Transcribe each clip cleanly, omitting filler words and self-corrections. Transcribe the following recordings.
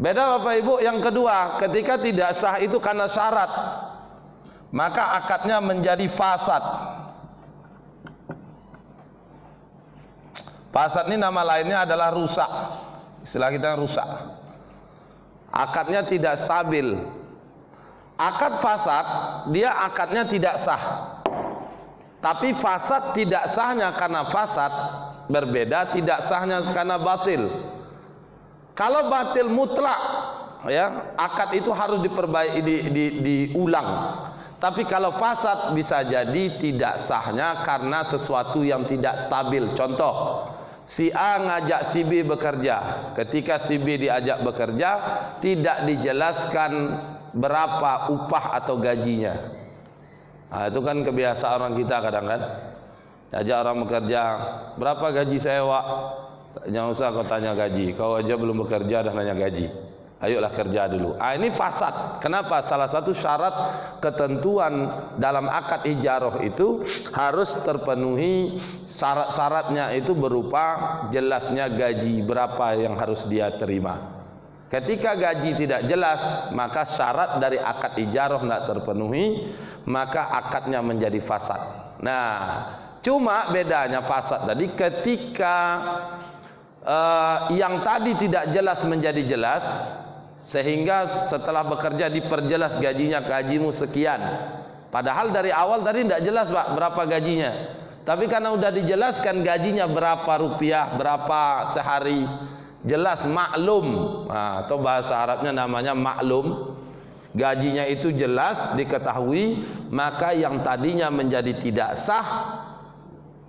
Beda Bapak Ibu. Yang kedua, ketika tidak sah itu karena syarat, maka akadnya menjadi fasad. Fasad ini nama lainnya adalah rusak. Istilah kita rusak. Akadnya tidak stabil. Akad fasad, dia akadnya tidak sah. Tapi fasad tidak sahnya karena fasad berbeda tidak sahnya karena batil. Kalau batil mutlak, ya, akad itu harus diulang. Tapi kalau fasad bisa jadi tidak sahnya karena sesuatu yang tidak stabil. Contoh, si A ngajak si B bekerja. Ketika si B diajak bekerja, tidak dijelaskan berapa upah atau gajinya. Nah, itu kan kebiasaan orang kita kadang kan. Diajak orang bekerja, berapa gaji saya, Wak? Jangan usah kau tanya gaji, kau aja belum bekerja dah nanya gaji. Ayolah kerja dulu. Ini fasad. Kenapa? Salah satu syarat ketentuan dalam akad ijarah itu harus terpenuhi. Syarat-syaratnya itu berupa jelasnya gaji berapa yang harus dia terima. Ketika gaji tidak jelas, maka syarat dari akad ijarah tidak terpenuhi, maka akadnya menjadi fasad. Nah, cuma bedanya fasad tadi ketika yang tadi tidak jelas menjadi jelas, sehingga setelah bekerja diperjelas gajinya, gajimu sekian. Padahal dari awal tadi tidak jelas Pak berapa gajinya. Tapi karena udah dijelaskan gajinya berapa rupiah, berapa sehari, jelas maklum. Nah, atau bahasa Arabnya namanya maklum. Gajinya itu jelas diketahui, maka yang tadinya menjadi tidak sah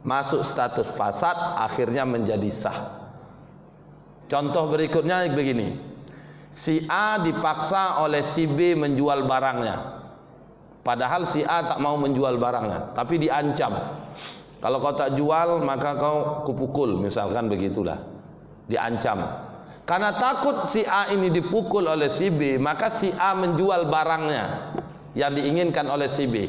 masuk status fasad, akhirnya menjadi sah. Contoh berikutnya begini. Si A dipaksa oleh si B menjual barangnya. Padahal si A tak mau menjual barangnya, tapi diancam. Kalau kau tak jual, maka kau kupukul, misalkan begitulah. Diancam. Karena takut si A ini dipukul oleh si B, maka si A menjual barangnya yang diinginkan oleh si B.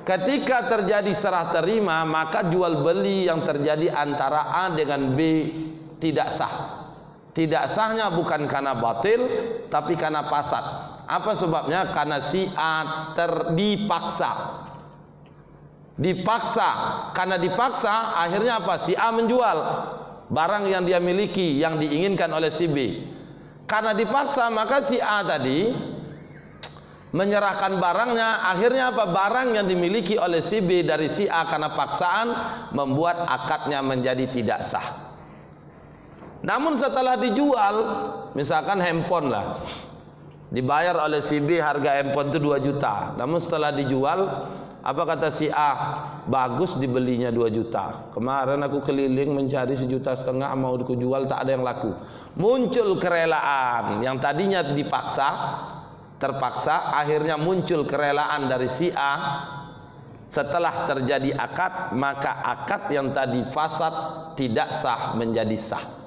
Ketika terjadi serah terima, maka jual beli yang terjadi antara A dengan B tidak sah. Tidak sahnya bukan karena batil, tapi karena fasad. Apa sebabnya? Karena si A dipaksa. Dipaksa. Karena dipaksa, akhirnya apa? Si A menjual barang yang dia miliki yang diinginkan oleh si B. Karena dipaksa, maka si A tadi menyerahkan barangnya. Akhirnya apa? Barang yang dimiliki oleh si B dari si A karena paksaan membuat akadnya menjadi tidak sah. Namun setelah dijual, misalkan handphone lah, dibayar oleh si B harga handphone itu 2 juta. Namun setelah dijual, apa kata si A? Bagus dibelinya 2 juta. Kemarin aku keliling mencari 1,5 juta, mau aku jual tak ada yang laku. Muncul kerelaan yang tadinya dipaksa, terpaksa, akhirnya muncul kerelaan dari si A. Setelah terjadi akad, maka akad yang tadi fasad tidak sah menjadi sah.